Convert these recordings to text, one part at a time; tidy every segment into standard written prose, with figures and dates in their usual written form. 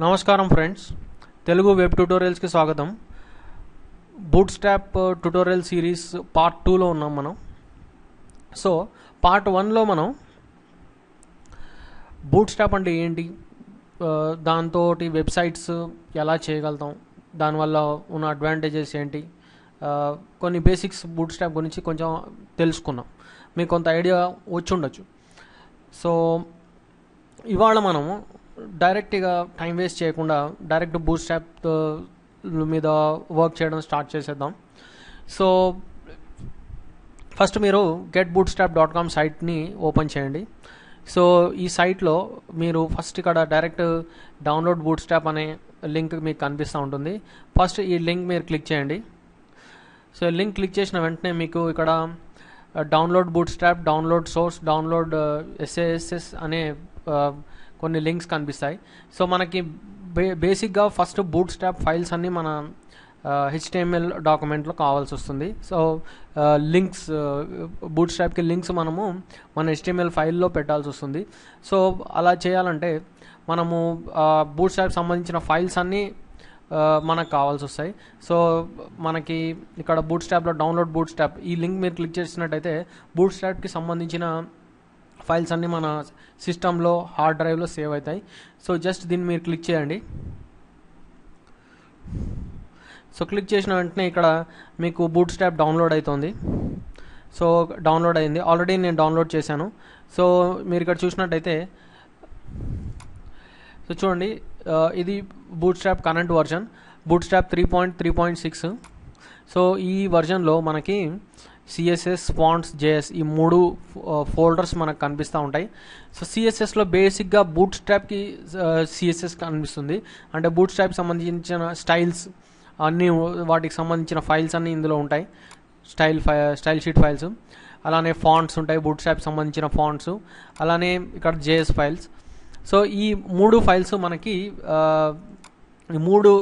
నమస్కారం friends, Telugu web ట్యూటోరియల్స్కి స్వాగతం. Bootstrap tutorial series part 2లో ఉన్నాం మనం. సో పార్ట్ 1లో మనం బూట్స్ట్రాప్ అంటే ఏంటి, దాంతో వెబ్సైట్స్ ఎలా చేయగలుగుతాం, దానివల్ల ఉన్న అడ్వాంటేజెస్ ఏంటి, కొన్ని బేసిక్స్ బూట్స్ట్రాప్ గురించి కొంచెం తెలుసుకున్నాం. మీకు కొంత ఐడియా వచ్చి ఉండొచ్చు. సో ఇవాళ మనము డైరెక్ట్గా టైం వేస్ట్ చేయకుండా డైరెక్ట్ బూట్స్ట్రాప్ మీద వర్క్ చేయడం స్టార్ట్ చేసేద్దాం. సో ఫస్ట్ మీరు getbootstrap.com సైట్ని ఓపెన్ చేయండి. సో ఈ సైట్లో మీరు ఫస్ట్ ఇక్కడ డైరెక్ట్ డౌన్లోడ్ బూట్స్ట్రాప్ అనే లింక్ మీకు కనిపిస్తూ ఉంటుంది. ఫస్ట్ ఈ లింక్ మీరు క్లిక్ చేయండి. సో లింక్ క్లిక్ చేసిన వెంటనే మీకు ఇక్కడ download bootstrap, download source, download SASS అనే కొన్ని లింక్స్ కనిపిస్తాయి. సో మనకి బేసిక్గా ఫస్ట్ బూట్స్ట్రాప్ ఫైల్స్ అన్నీ మన HTML డాక్యుమెంట్లో కావాల్సి వస్తుంది. సో లింక్స్, బూట్స్ట్రాప్కి లింక్స్ మనము మన HTML ఫైల్లో పెట్టాల్సి వస్తుంది. సో అలా చేయాలంటే మనము బూట్స్ట్రాప్ సంబంధించిన ఫైల్స్ అన్నీ మనకు కావాల్సి వస్తాయి. సో మనకి ఇక్కడ బూట్స్ట్రాప్లో డౌన్లోడ్ బూట్స్ట్రాప్ ఈ లింక్ మీరు క్లిక్ చేసినట్టయితే బూట్స్ట్రాప్కి సంబంధించిన ఫైల్స్ అన్నీ మన సిస్టంలో హార్డ్ డ్రైవ్లో సేవ్ అవుతాయి. సో జస్ట్ దీన్ని మీరు క్లిక్ చేయండి. సో క్లిక్ చేసిన వెంటనే ఇక్కడ మీకు బూట్స్ట్రాప్ డౌన్లోడ్ అవుతుంది. సో డౌన్లోడ్ అయింది, ఆల్రెడీ నేను డౌన్లోడ్ చేశాను. సో మీరు ఇక్కడ చూసినట్టయితే సో చూడండి, ఇది bootstrap current version bootstrap 3.3.6. So ఈ వర్జన్లో మనకి CSS, ఫాంట్స్, JS ఈ 3 ఫోల్డర్స్ మనకు కనిపిస్తూ ఉంటాయి. సో CSSలో బేసిక్గా బూట్స్ట్రాప్కి CSS కనిపిస్తుంది. అంటే బూట్స్ట్రాప్కి సంబంధించిన స్టైల్స్ అన్నీ, వాటికి సంబంధించిన ఫైల్స్ అన్నీ ఇందులో ఉంటాయి. స్టైల్ షీట్ ఫైల్స్, అలానే ఫాంట్స్ ఉంటాయి, బూట్స్ట్రాప్కి సంబంధించిన ఫాంట్స్, అలానే ఇక్కడ JS ఫైల్స్. సో ఈ 3 ఫైల్స్ మనకి, ఈ 3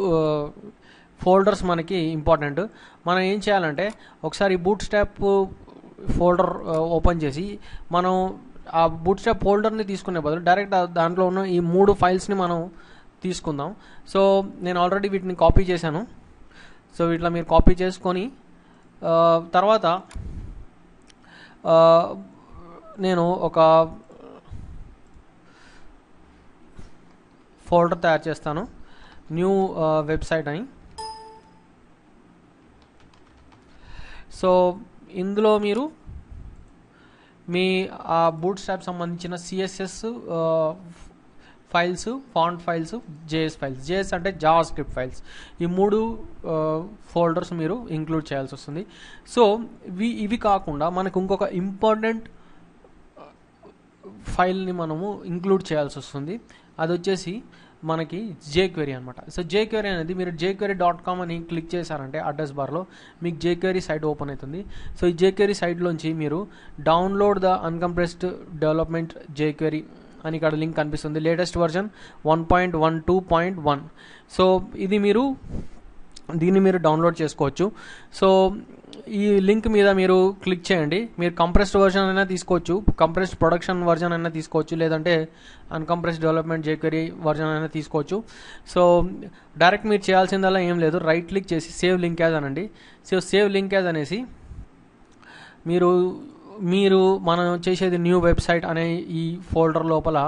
ఫోల్డర్స్ మనకి ఇంపార్టెంట్. మనం ఏం చేయాలంటే ఒకసారి బూట్స్ట్రాప్ ఫోల్డర్ ఓపెన్ చేసి మనం ఆ బూట్స్ట్రాప్ ఫోల్డర్ని తీసుకునే బదులు డైరెక్ట్ దాంట్లో ఉన్న ఈ 3 ఫైల్స్ని మనం తీసుకుందాం. సో నేను ఆల్రెడీ వీటిని కాపీ చేశాను. సో వీటిలో మీరు కాపీ చేసుకొని తర్వాత నేను ఒక ఫోల్డర్ తయారు చేస్తాను, న్యూ వెబ్సైట్ అని. సో ఇందులో మీరు మీ ఆ బూట్స్ట్రాప్ సంబంధించిన CSS files, font files, JS files, JS అంటే జావాస్క్రిప్ట్ ఫైల్స్, ఈ 3 ఫోల్డర్స్ మీరు ఇంక్లూడ్ చేయాల్సి వస్తుంది. సో ఇవి కాకుండా మనకు ఇంకొక ఇంపార్టెంట్ ఫైల్ని మనము ఇంక్లూడ్ చేయాల్సి వస్తుంది. అది వచ్చేసి మనకి jQuery అనమాట. సో jQuery అనేది మీరు jQuery.com అని క్లిక్ చేశారంటే అడ్రస్ బార్లో మీకు jQuery సైట్ ఓపెన్ అవుతుంది. సో ఈ jQuery సైట్లోంచి మీరు download the uncompressed development jQuery అని ఇక్కడ లింక్ కనిపిస్తుంది. Latest version 1.12.1. సో దీన్ని మీరు డౌన్లోడ్ చేసుకోవచ్చు. సో ఈ లింక్ మీద మీరు క్లిక్ చేయండి. మీరు కంప్రెస్డ్ వర్జన్ అయినా తీసుకోవచ్చు, కంప్రెస్డ్ ప్రొడక్షన్ వర్జన్ అయినా తీసుకోవచ్చు, లేదంటే అన్కంప్రెస్డ్ డెవలప్మెంట్ jQuery వర్జన్ అయినా తీసుకోవచ్చు. సో డైరెక్ట్ మీరు చేయాల్సిందల్లా ఏం లేదు, రైట్ క్లిక్ చేసి సేవ్ లింక్ యాజ్ అనండి. సో సేవ్ లింక్ యాజ్ అనేసి మీరు మనం చేసేది న్యూ వెబ్సైట్ అనే ఈ ఫోల్డర్ లోపల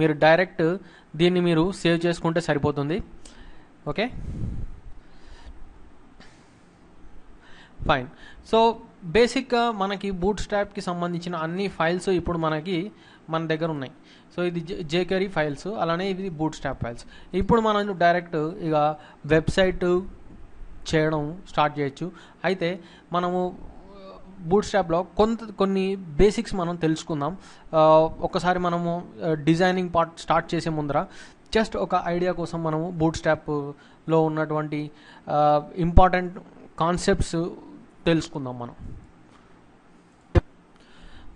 మీరు డైరెక్ట్ దీన్ని మీరు సేవ్ చేసుకుంటే సరిపోతుంది. Okay, fine. సో బేసిక్గా మనకి బూట్స్ట్రాప్కి సంబంధించిన అన్ని ఫైల్స్ ఇప్పుడు మన దగ్గర ఉన్నాయి. సో ఇది jQuery ఫైల్స్, అలానే ఇది బూట్స్ట్రాప్ ఫైల్స్. ఇప్పుడు మనం డైరెక్ట్ ఇక వెబ్సైట్ చేయడం స్టార్ట్ చేయొచ్చు. అయితే మనము బూట్స్ట్రాప్లో కొన్ని బేసిక్స్ మనం తెలుసుకుందాం. ఒకసారి మనము డిజైనింగ్ పార్ట్ స్టార్ట్ చేసే ముందర జస్ట్ ఒక ఐడియా కోసం మనము బూట్స్ట్రాప్లో ఉన్నటువంటి ఇంపార్టెంట్ కాన్సెప్ట్స్ తెలుసుకుందాం.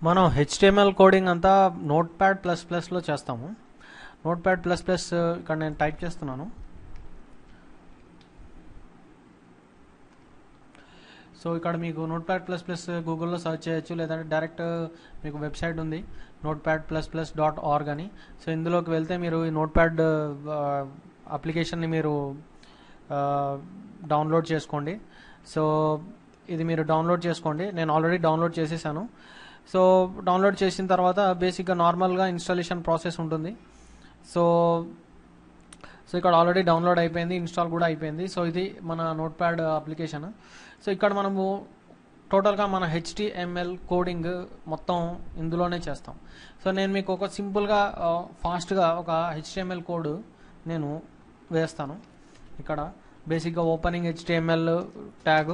మనం HTML కోడింగ్ అంతా Notepad++లో చేస్తాము. Notepad++ ఇక్కడ నేను టైప్ చేస్తున్నాను. సో ఇక్కడ మీకు Notepad++ గూగుల్లో సర్చ్ చేయొచ్చు, లేదంటే డైరెక్ట్ మీకు వెబ్సైట్ ఉంది notepad++.org అని. సో ఇందులోకి వెళ్తే మీరు ఈ నోట్ప్యాడ్ అప్లికేషన్ని మీరు డౌన్లోడ్ చేసుకోండి. సో ఇది మీరు డౌన్లోడ్ చేసుకోండి. నేను ఆల్రెడీ డౌన్లోడ్ చేసేసాను. సో డౌన్లోడ్ చేసిన తర్వాత బేసిక్గా నార్మల్గా ఇన్స్టాలేషన్ ప్రాసెస్ ఉంటుంది. సో ఇక్కడ ఆల్రెడీ డౌన్లోడ్ అయిపోయింది, ఇన్స్టాల్ కూడా అయిపోయింది. సో ఇది మన నోట్ప్యాడ్ అప్లికేషన్. సో ఇక్కడ మనము టోటల్గా మన HTML కోడింగ్ మొత్తం ఇందులోనే చేస్తాం. సో నేను మీకు ఒక సింపుల్గా ఫాస్ట్గా ఒక HTML కోడ్ నేను వేస్తాను. ఇక్కడ బేసిక్గా opening HTML tag,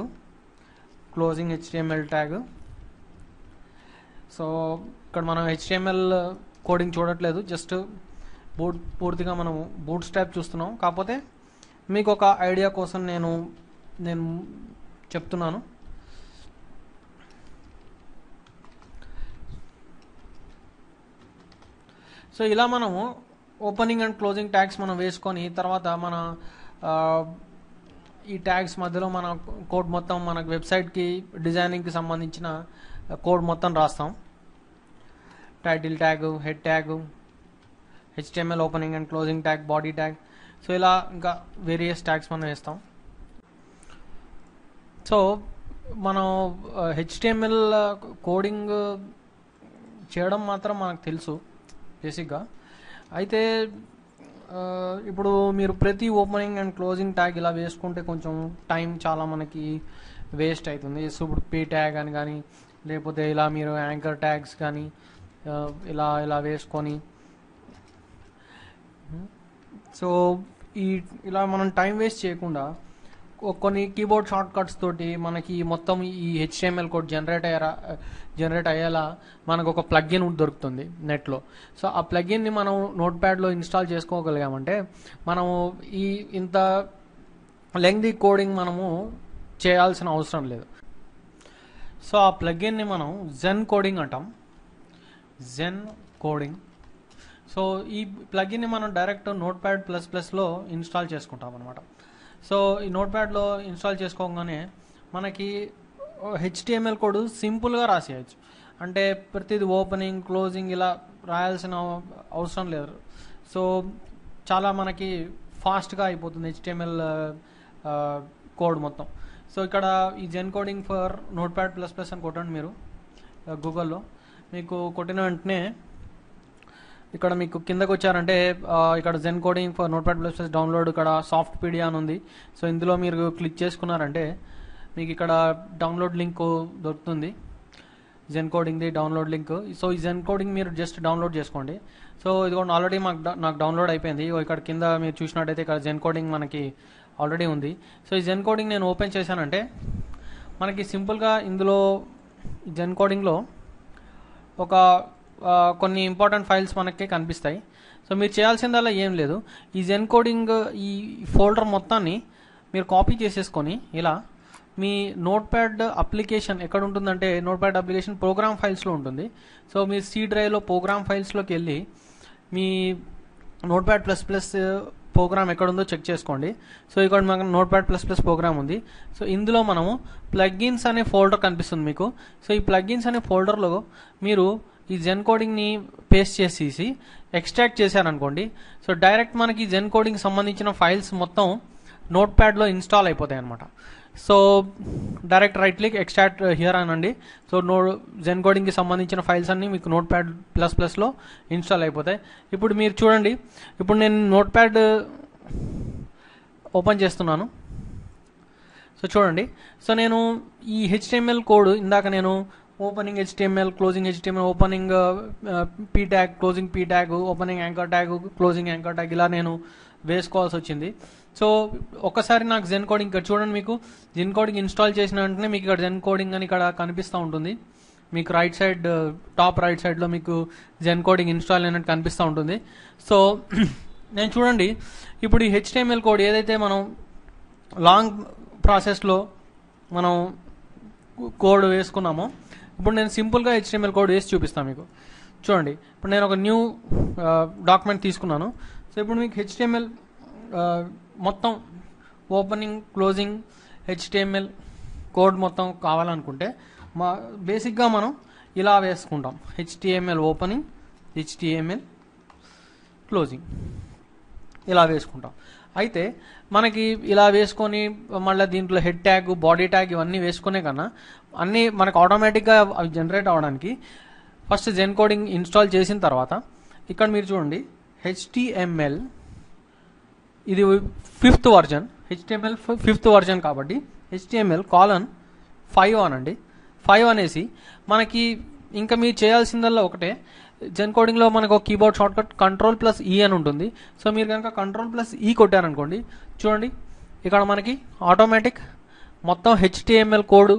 closing HTML tag. So ఇక్కడ మనం HTML కోడింగ్ చూడట్లేదు, జస్ట్ పూర్తిగా మనం బూట్ స్ట్రాప్ చూస్తున్నాం. కాకపోతే మీకు ఒక ఐడియా కోసం నేను చెప్తున్నాను. సో ఇలా మనము ఓపెనింగ్ అండ్ క్లోజింగ్ ట్యాగ్స్ మనం వేసుకొని తర్వాత మన ఈ ట్యాగ్స్ మధ్యలో మన కోడ్ మొత్తం మనకు వెబ్సైట్కి డిజైనింగ్కి సంబంధించిన కోడ్ మొత్తం రాస్తాం. Title tag, head tag, HTML opening and closing tag, body tag. So ఇలా ఇంకా వేరియస్ ట్యాగ్స్ మనం వేస్తాం. సో మనం HTML కోడింగ్ చేయడం మాత్రం మనకు తెలుసు బేసిక్గా. అయితే ఇప్పుడు మీరు ప్రతి ఓపెనింగ్ అండ్ క్లోజింగ్ ట్యాగ్ ఇలా వేసుకుంటే కొంచెం టైం చాలా మనకి వేస్ట్ అవుతుంది. సో ఇప్పుడు పీ ట్యాగ్ అని కానీ లేకపోతే ఇలా మీరు యాంకర్ ట్యాగ్స్ కానీ ఇలా వేసుకొని సో ఇలా మనం టైం వేస్ట్ చేయకుండా కొన్ని కీబోర్డ్ షార్ట్ కట్స్ తోటి మనకి మొత్తం ఈ HTML కోడ్ జనరేట్ అయ్యేలా మనకు ఒక ప్లగ్ఇన్ దొరుకుతుంది నెట్లో. సో ఆ ప్లగ్ఇన్ని మనం నోట్ప్యాడ్లో ఇన్స్టాల్ చేసుకోగలిగామంటే మనము ఇంత లెంగ్తీ కోడింగ్ మనము చేయాల్సిన అవసరం లేదు. సో ఆ ప్లగ్ఇన్ని మనం జెన్ కోడింగ్ అంటాం, జెన్ కోడింగ్. సో ఈ ప్లగ్ఇన్ని మనం డైరెక్ట్ నోట్ప్యాడ్++లో ఇన్స్టాల్ చేసుకుంటాం అనమాట. సో ఈ నోట్ప్యాడ్లో ఇన్స్టాల్ చేసుకోగానే మనకి HTML కోడ్ సింపుల్గా రాసేయచ్చు. అంటే ప్రతిది ఓపెనింగ్ క్లోజింగ్ ఇలా రాయాల్సిన అవసరం లేదు. సో చాలా మనకి ఫాస్ట్గా అయిపోతుంది HTML కోడ్ మొత్తం. సో ఇక్కడ ఈ జెన్ కోడింగ్ ఫర్ నోట్ప్యాడ్++ అని కొట్టండి మీరు గూగుల్లో. మీకు కొట్టిన వెంటనే ఇక్కడ మీకు కిందకు వచ్చారంటే ఇక్కడ జెన్ కోడింగ్ ఫర్ నోట్ప్యాడ్++ డౌన్లోడ్, ఇక్కడ సాఫ్ట్ పీడియా అని ఉంది. సో ఇందులో మీరు క్లిక్ చేసుకున్నారంటే మీకు ఇక్కడ డౌన్లోడ్ లింక్ దొరుకుతుంది, జెన్ కోడింగ్ది డౌన్లోడ్ లింక్. సో ఈ జెన్ కోడింగ్ మీరు జస్ట్ డౌన్లోడ్ చేసుకోండి. సో ఇదిగోండి ఆల్రెడీ నాకు డౌన్లోడ్ అయిపోయింది. ఇక్కడ కింద మీరు చూసినట్టయితే ఇక్కడ జెన్ కోడింగ్ మనకి ఆల్రెడీ ఉంది. సో ఈ జెన్ కోడింగ్ నేను ఓపెన్ చేశానంటే మనకి సింపుల్గా ఇందులో జెన్ కోడింగ్లో ఒక కొన్ని ఇంపార్టెంట్ ఫైల్స్ మనకి కనిపిస్తాయి. సో మీరు చేయాల్సిందల్లా ఏం లేదు, ఈ జెన్ కోడింగ్ ఈ ఫోల్డర్ మొత్తాన్ని మీరు కాపీ చేసేసుకొని ఇలా మీ నోట్ప్యాడ్ అప్లికేషన్ ఎక్కడ ఉంటుందంటే నోట్ప్యాడ్ అప్లికేషన్ ప్రోగ్రామ్ ఫైల్స్లో ఉంటుంది. సో మీరు C డ్రైవ్లో ప్రోగ్రామ్ ఫైల్స్లోకి వెళ్ళి మీ నోట్ప్యాడ్++ ప్రోగ్రామ్ ఎక్కడుందో చెక్ చేసుకోండి. సో ఇక్కడ మనకు నోట్ప్యాడ్++ ప్రోగ్రామ్ ఉంది. సో ఇందులో మనము ప్లగ్ఇన్స్ అనే ఫోల్డర్ కనిపిస్తుంది మీకు. సో ఈ ప్లగ్ఇన్స్ అనే ఫోల్డర్లో మీరు ఈ జెన్ కోడింగ్ని పేస్ట్ చేసేసి ఎక్స్ట్రాక్ట్ చేశారనుకోండి. సో డైరెక్ట్ మనకి జెన్ కోడింగ్ సంబంధించిన ఫైల్స్ మొత్తం నోట్ప్యాడ్లో ఇన్స్టాల్ అయిపోతాయి అనమాట. So direct right click extract here అనండి. సో జెన్ కోడింగ్కి సంబంధించిన ఫైల్స్ అన్నీ మీకు నోట్ప్యాడ్++లో ఇన్స్టాల్ అయిపోతాయి. ఇప్పుడు మీరు చూడండి, ఇప్పుడు నేను నోట్ప్యాడ్ ఓపెన్ చేస్తున్నాను. సో చూడండి, సో నేను ఈ HTML కోడ్ ఇందాక నేను opening HTML, closing HTML, opening P tag, closing P tag, opening anchor tag, closing anchor tag ఇలా నేను వేసుకోవాల్సి వచ్చింది. సో ఒక్కసారి నాకు జెన్ కోడింగ్ ఇక్కడ చూడండి, మీకు జెన్ కోడింగ్ ఇన్స్టాల్ చేసిన వెంటనే మీకు ఇక్కడ జెన్ కోడింగ్ అని ఇక్కడ కనిపిస్తూ ఉంటుంది. మీకు రైట్ సైడ్ టాప్ రైట్ సైడ్లో మీకు జెన్ కోడింగ్ ఇన్స్టాల్ అయినట్టు కనిపిస్తూ ఉంటుంది. సో నేను చూడండి, ఇప్పుడు ఈ HTML కోడ్ ఏదైతే మనం లాంగ్ ప్రాసెస్లో మనం కోడ్ వేసుకున్నామో ఇప్పుడు నేను సింపుల్గా HTML కోడ్ వేసి చూపిస్తాను మీకు. చూడండి, ఇప్పుడు నేను ఒక న్యూ డాక్యుమెంట్ తీసుకున్నాను. సో ఇప్పుడు మీకు HTML మొత్తం ఓపెనింగ్ క్లోజింగ్ HTML కోడ్ మొత్తం కావాలనుకుంటే బేసిక్గా మనం ఇలా వేసుకుంటాం, HTML ఓపెనింగ్, HTML క్లోజింగ్ ఇలా వేసుకుంటాం. అయితే మనకి ఇలా వేసుకొని మళ్ళీ దీంట్లో హెడ్ ట్యాగ్, బాడీ ట్యాగ్ ఇవన్నీ వేసుకునే కన్నా అన్నీ మనకు ఆటోమేటిక్గా అవి జనరేట్ అవ్వడానికి ఫస్ట్ జెన్ కోడింగ్ ఇన్స్టాల్ చేసిన తర్వాత ఇక్కడ మీరు చూడండి HTML ఇది 5th version, HTML 5th version కాబట్టి HTML:5 అనండి. 5 అనేసి మనకి ఇంకా మీరు చేయాల్సిందల్లా ఒకటే, జెన్ కోడింగ్లో మనకు ఒక కీబోర్డ్ షార్ట్కట్ Ctrl+E అని ఉంటుంది. సో మీరు కనుక Ctrl+E కొట్టారనుకోండి, చూడండి ఇక్కడ మనకి ఆటోమేటిక్ మొత్తం HTML code,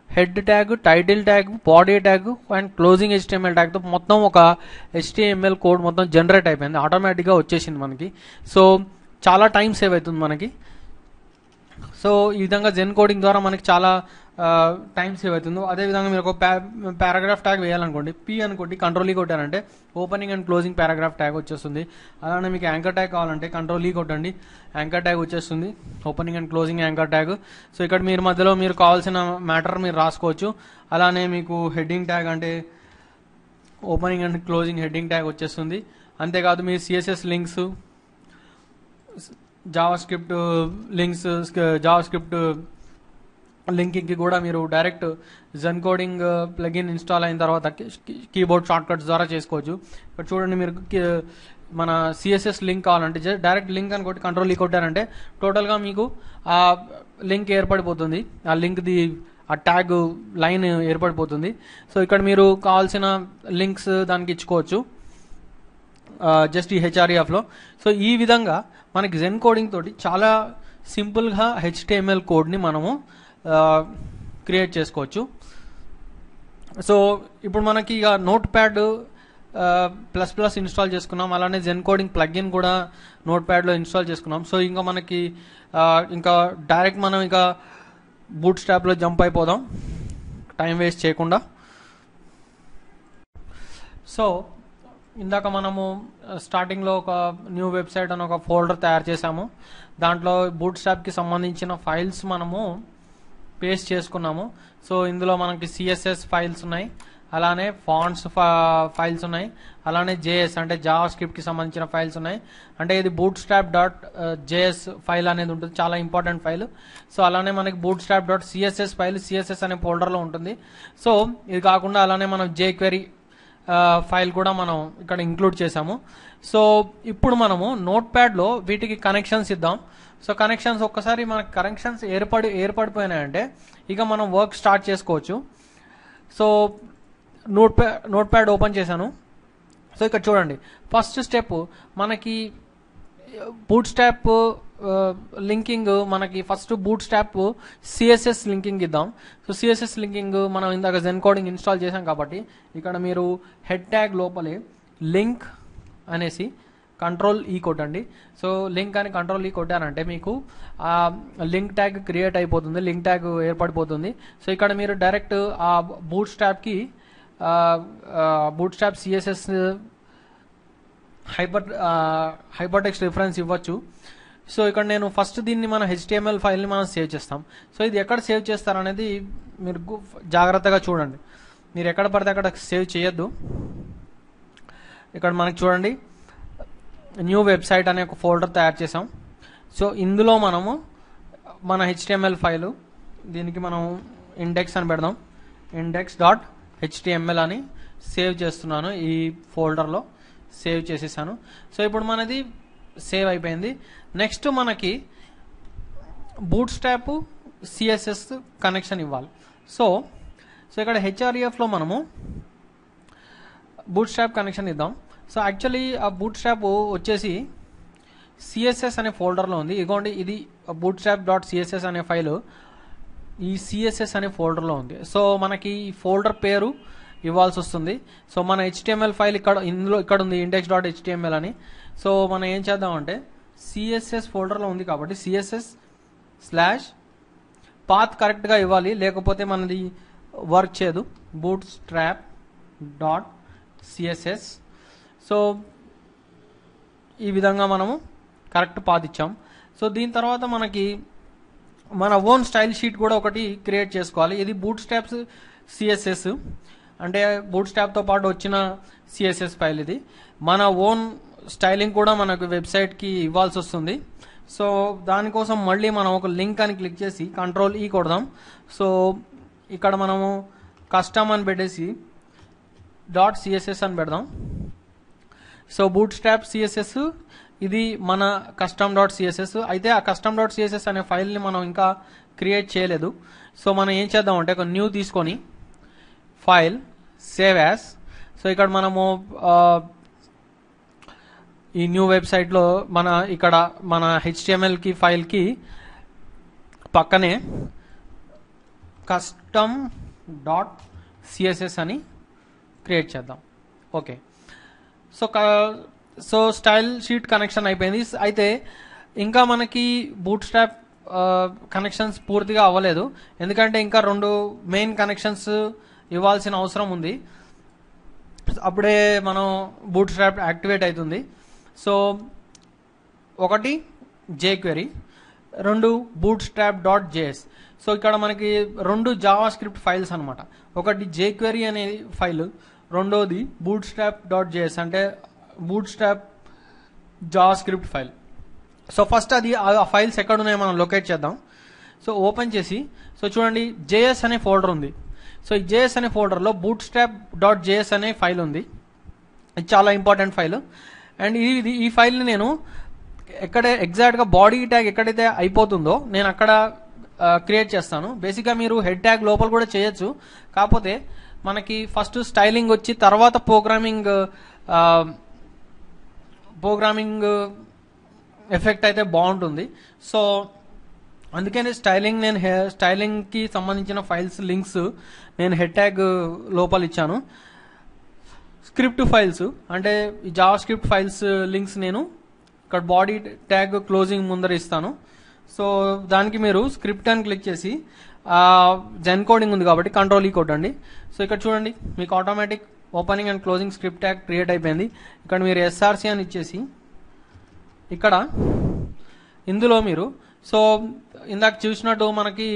head tag, title tag, body tag and closing HTML ట్యాగ్తో మొత్తం ఒక HTML కోడ్ మొత్తం జనరేట్ అయిపోయింది, ఆటోమేటిక్గా వచ్చేసింది మనకి. సో చాలా టైం సేవ్ అవుతుంది మనకి. సో ఈ విధంగా జెన్ కోడింగ్ ద్వారా మనకి చాలా టైం సేవ్ అవుతుంది. అదేవిధంగా మీరు ఒక పారాగ్రాఫ్ ట్యాగ్ వేయాలనుకోండి, P అనుకోండి, Ctrl+E కొట్టారంటే opening and closing paragraph tag వచ్చేస్తుంది. అలానే మీకు యాంకర్ ట్యాగ్ కావాలంటే Ctrl+E కొట్టండి, యాంకర్ ట్యాగ్ వచ్చేస్తుంది, opening and closing anchor tag. So ఇక్కడ మీరు మధ్యలో మీరు కావాల్సిన మ్యాటర్ మీరు రాసుకోవచ్చు. అలానే మీకు హెడ్డింగ్ ట్యాగ్ అంటే opening and closing heading tag వచ్చేస్తుంది. అంతేకాదు మీరు CSS links, JavaScript links, JavaScript లింకింగ్కి కూడా మీరు direct Zen coding plugin install అయిన తర్వాత కీబోర్డ్ షార్ట్కట్స్ ద్వారా చేసుకోవచ్చు. ఇక్కడ చూడండి మీరు మన CSS లింక్ కావాలంటే డైరెక్ట్ లింక్ అని కొట్టి Ctrl+E కొట్టారంటే టోటల్గా మీకు ఆ లింక్ ఏర్పడిపోతుంది, ఆ లింక్ది ఆ ట్యాగ్ లైన్ ఏర్పడిపోతుంది. సో ఇక్కడ మీరు కావాల్సిన లింక్స్ దానికి ఇచ్చుకోవచ్చు జస్ట్ ఈ hrefలో. సో ఈ విధంగా మనకి జెన్ కోడింగ్ తోటి చాలా సింపుల్గా HTML కోడ్ని మనము క్రియేట్ చేసుకోవచ్చు. సో ఇప్పుడు మనకి ఇక నోట్ప్యాడ్ ++ ఇన్స్టాల్ చేసుకున్నాం, అలానే జెన్ కోడింగ్ ప్లగ్ఇన్ కూడా నోట్ప్యాడ్లో ఇన్స్టాల్ చేసుకున్నాం. సో ఇంకా మనకి ఇంకా డైరెక్ట్ మనం ఇంకా బూట్ స్ట్రాప్లో జంప్ అయిపోదాం టైం వేస్ట్ చేయకుండా. సో ఇందాక మనము స్టార్టింగ్లో ఒక న్యూ వెబ్సైట్ అని ఒక ఫోల్డర్ తయారు చేసాము. దాంట్లో బూట్ స్ట్రాప్కి సంబంధించిన ఫైల్స్ మనము పేస్ట్ చేసుకున్నాము. సో ఇందులో మనకి CSS ఫైల్స్ ఉన్నాయి, అలానే ఫాంట్స్ ఫైల్స్ ఉన్నాయి, అలానే JS అంటే జావా స్క్రిప్ట్కి సంబంధించిన ఫైల్స్ ఉన్నాయి. అంటే ఇది bootstrap.js ఫైల్ అనేది ఉంటుంది, చాలా ఇంపార్టెంట్ ఫైల్. సో అలానే మనకి bootstrap.css ఫైల్ CSS అనే ఫోల్డర్లో ఉంటుంది. సో ఇది కాకుండా అలానే మనం jQuery ఫైల్ కూడా మనం ఇక్కడ ఇంక్లూడ్ చేసాము. సో ఇప్పుడు మనము నోట్ప్యాడ్లో వీటికి కనెక్షన్స్ ఇద్దాం. సో కనెక్షన్స్ ఒక్కసారి మనకు కనెక్షన్స్ ఏర్పడిపోయినాయంటే ఇక మనం వర్క్ స్టార్ట్ చేసుకోవచ్చు. సో నోట్ప్యాడ్ ఓపెన్ చేశాను. సో ఇక్కడ చూడండి ఫస్ట్ స్టెప్ మనకి బూట్ స్ట్రాప్ లింకింగ్, మనకి first boot strap CSS linking ఇద్దాం. సో CSS లింకింగ్ మనం ఇందాక జెన్ కోడింగ్ ఇన్స్టాల్ చేసాం కాబట్టి ఇక్కడ మీరు హెడ్ ట్యాగ్ లోపలే లింక్ అనేసి Ctrl+E కొట్టండి. సో లింక్ అని Ctrl+E కొట్టారంటే మీకు ఆ లింక్ ట్యాగ్ క్రియేట్ అయిపోతుంది, లింక్ ట్యాగ్ ఏర్పడిపోతుంది. సో ఇక్కడ మీరు డైరెక్ట్ ఆ బూట్ స్ట్రాప్కి bootstrap CSS hyper text reference ఇవ్వచ్చు. సో ఇక్కడ నేను ఫస్ట్ దీన్ని మన HTML ఫైల్ని మనం సేవ్ చేస్తాం. సో ఇది ఎక్కడ సేవ్ చేస్తారనేది మీరు జాగ్రత్తగా చూడండి, మీరు ఎక్కడ పడితే అక్కడ సేవ్ చేయొద్దు. ఇక్కడ మనకి చూడండి న్యూ వెబ్సైట్ అనే ఒక ఫోల్డర్ తయారు చేసాం. సో ఇందులో మనము మన HTML ఫైలు, దీనికి మనం ఇండెక్స్ అని పెడదాం, index.html అని సేవ్ చేస్తున్నాను, ఈ ఫోల్డర్లో సేవ్ చేసేసాను. సో ఇప్పుడు మనది సేవ్ అయిపోయింది. నెక్స్ట్ మనకి బూట్ స్ట్రాప్ CSS కనెక్షన్ ఇవ్వాలి. సో ఇక్కడ hrefలో మనము బూట్ స్ట్రాప్ కనెక్షన్ ఇద్దాం. సో యాక్చువల్లీ ఆ బూట్ స్ట్రాప్ వచ్చేసి CSS అనే ఫోల్డర్లో ఉంది. ఇదిగోండి ఇది bootstrap.css అనే ఫైలు ఈ CSS అనే ఫోల్డర్లో ఉంది. సో మనకి ఈ ఫోల్డర్ పేరు ఇవ్వాల్సి వస్తుంది. సో మన HTML ఫైల్ ఇక్కడ ఉంది index.html అని. సో మనం ఏం చేద్దామంటే CSS ఫోల్డర్లో ఉంది కాబట్టి CSS/పాత్ కరెక్ట్గా ఇవ్వాలి, లేకపోతే మనది వర్క్ చేయదు. bootstrap.css. సో ఈ విధంగా మనము కరెక్ట్ పాత్ ఇచ్చాం. సో దీని తర్వాత మనకి మన ఓన్ స్టైల్ షీట్ కూడా ఒకటి క్రియేట్ చేసుకోవాలి. ఇది బూట్స్ట్రాప్స్ CSS అంటే బూట్స్ట్రాప్తో పాటు వచ్చిన CSS ఫైల్. ఇది మన ఓన్ స్టైలింగ్ కూడా మనకు వెబ్సైట్కి ఇవ్వాల్సి వస్తుంది. సో దానికోసం మళ్ళీ మనం ఒక లింక్ అని క్లిక్ చేసి కంట్రోల్ ఈ కొడదాం. సో ఇక్కడ మనము కస్టమ్ అని పెట్టేసి .css అని పెడదాం. సో బూట్ స్ట్రాప్ సిఎస్ఎస్ ఇది మన custom.css. అయితే ఆ custom.css అనే ఫైల్ని మనం ఇంకా క్రియేట్ చేయలేదు. సో మనం ఏం చేద్దాం అంటే ఒక న్యూ తీసుకొని ఫైల్ సేవ్ యాజ్. సో ఇక్కడ మనము ఈ న్యూ వెబ్సైట్లో ఇక్కడ మన HTML ఫైల్కి పక్కనే custom.css అని క్రియేట్ చేద్దాం. Okay, so style sheet connection అయిపోయింది. అయితే ఇంకా మనకి బూట్ స్ట్రాప్ కనెక్షన్స్ పూర్తిగా అవ్వలేదు, ఎందుకంటే ఇంకా 2 మెయిన్ కనెక్షన్స్ ఇవ్వాల్సిన అవసరం ఉంది. అప్పుడే మనం బూట్ స్ట్రాప్ యాక్టివేట్ అవుతుంది. సో ఒకటి jQuery, 2 bootstrap.js. సో ఇక్కడ మనకి 2 జావా స్క్రిప్ట్ ఫైల్స్ అనమాట. ఒకటి jQuery అనే ఫైల్, రెండోది bootstrap.js అంటే bootstrap Java script file. So first ఆ ఫైల్స్ ఎక్కడ ఉన్నాయో మనం లొకేట్ చేద్దాం. సో ఓపెన్ చేసి సో చూడండి JS అనే ఫోల్డర్ ఉంది. సో ఈ JS అనే ఫోల్డర్లో bootstrap.js అనే ఫైల్ ఉంది. ఇది చాలా ఇంపార్టెంట్ ఫైల్. అండ్ ఈ ఫైల్ని నేను ఎగ్జాక్ట్గా బాడీ ట్యాగ్ ఎక్కడైతే అయిపోతుందో నేను అక్కడ క్రియేట్ చేస్తాను. బేసిక్గా మీరు హెడ్ ట్యాగ్ లోపల కూడా చేయొచ్చు, కాకపోతే మనకి ఫస్ట్ స్టైలింగ్ వచ్చి తర్వాత ప్రోగ్రామింగ్ ఎఫెక్ట్ అయితే బాగుంటుంది. సో అందుకని స్టైలింగ్కి సంబంధించిన ఫైల్స్ లింక్స్ నేను హెడ్ ట్యాగ్ లోపల ఇచ్చాను. స్క్రిప్ట్ ఫైల్స్ అంటే ఈ జావా స్క్రిప్ట్ ఫైల్స్ లింక్స్ నేను ఇక్కడ బాడీ ట్యాగ్ క్లోజింగ్ ముందర ఇస్తాను. సో దానికి మీరు స్క్రిప్ట్ అని క్లిక్ చేసి జెన్ కోడింగ్ ఉంది కాబట్టి కంట్రోల్ ఈ కొట్టండి. సో ఇక్కడ చూడండి మీకు automatic opening and closing script tag create అయిపోయింది. ఇక్కడ మీరు SRC అని ఇచ్చేసి ఇక్కడ ఇందులో మీరు సో ఇందాక చూసినట్టు మనకి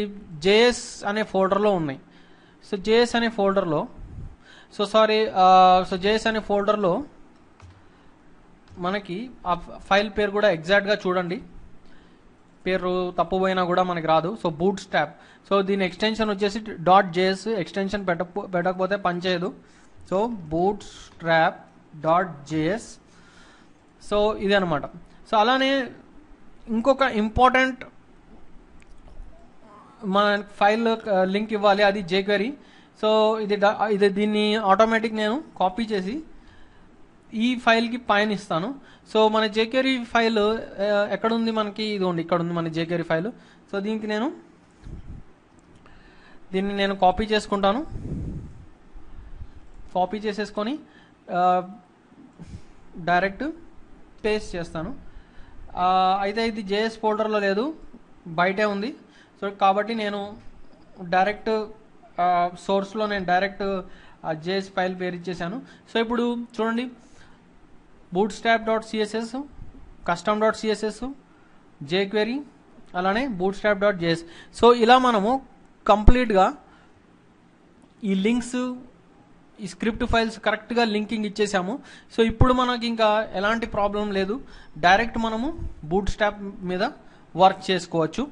JS అనే ఫోల్డర్లో ఉన్నాయి. సో JS అనే ఫోల్డర్లో JS అనే ఫోల్డర్లో మనకి ఆ ఫైల్ పేరు కూడా ఎగ్జాక్ట్గా చూడండి, పేరు తప్పుపోయినా కూడా మనకి రాదు. సో బూట్ స్ట్రాప్, సో దీని ఎక్స్టెన్షన్ వచ్చేసి .js ఎక్స్టెన్షన్ పెట్టకపోతే పనిచేయదు. So boot స్ట్రాప్.js. సో ఇది అనమాట. సో అలానే ఇంకొక ఇంపార్టెంట్ మన ఫైల్ లింక్ ఇవ్వాలి, అది jQuery. సో ఇది దీన్ని ఆటోమేటిక్ నేను కాపీ చేసి ఈ ఫైల్కి పైన ఇస్తాను. సో మన jQuery ఫైల్ ఎక్కడుంది మనకి, ఇదిగోండి ఇక్కడ ఉంది మన jQuery ఫైల్. సో దీన్ని నేను కాపీ చేసుకుంటాను. కాపీ చేసేసుకొని డైరెక్ట్ పేస్ట్ చేస్తాను. అయితే ఇది JS ఫోల్డర్లో లేదు, బయటే ఉంది. సో కాబట్టి నేను డైరెక్ట్ సోర్స్లో నేను డైరెక్ట్ JS ఫైల్ పేరు ఇచ్చేసాను. సో ఇప్పుడు చూడండి bootstrap.css, custom.css, jQuery, అలానే bootstrap.js. సో ఇలా మనము కంప్లీట్గా ఈ లింక్స్ ఈ స్క్రిప్ట్ ఫైల్స్ కరెక్ట్గా లింకింగ్ ఇచ్చేసాము. సో ఇప్పుడు మనకి ఇంకా ఎలాంటి ప్రాబ్లం లేదు, డైరెక్ట్ మనము బూట్ స్ట్రాప్ మీద వర్క్ చేసుకోవచ్చు.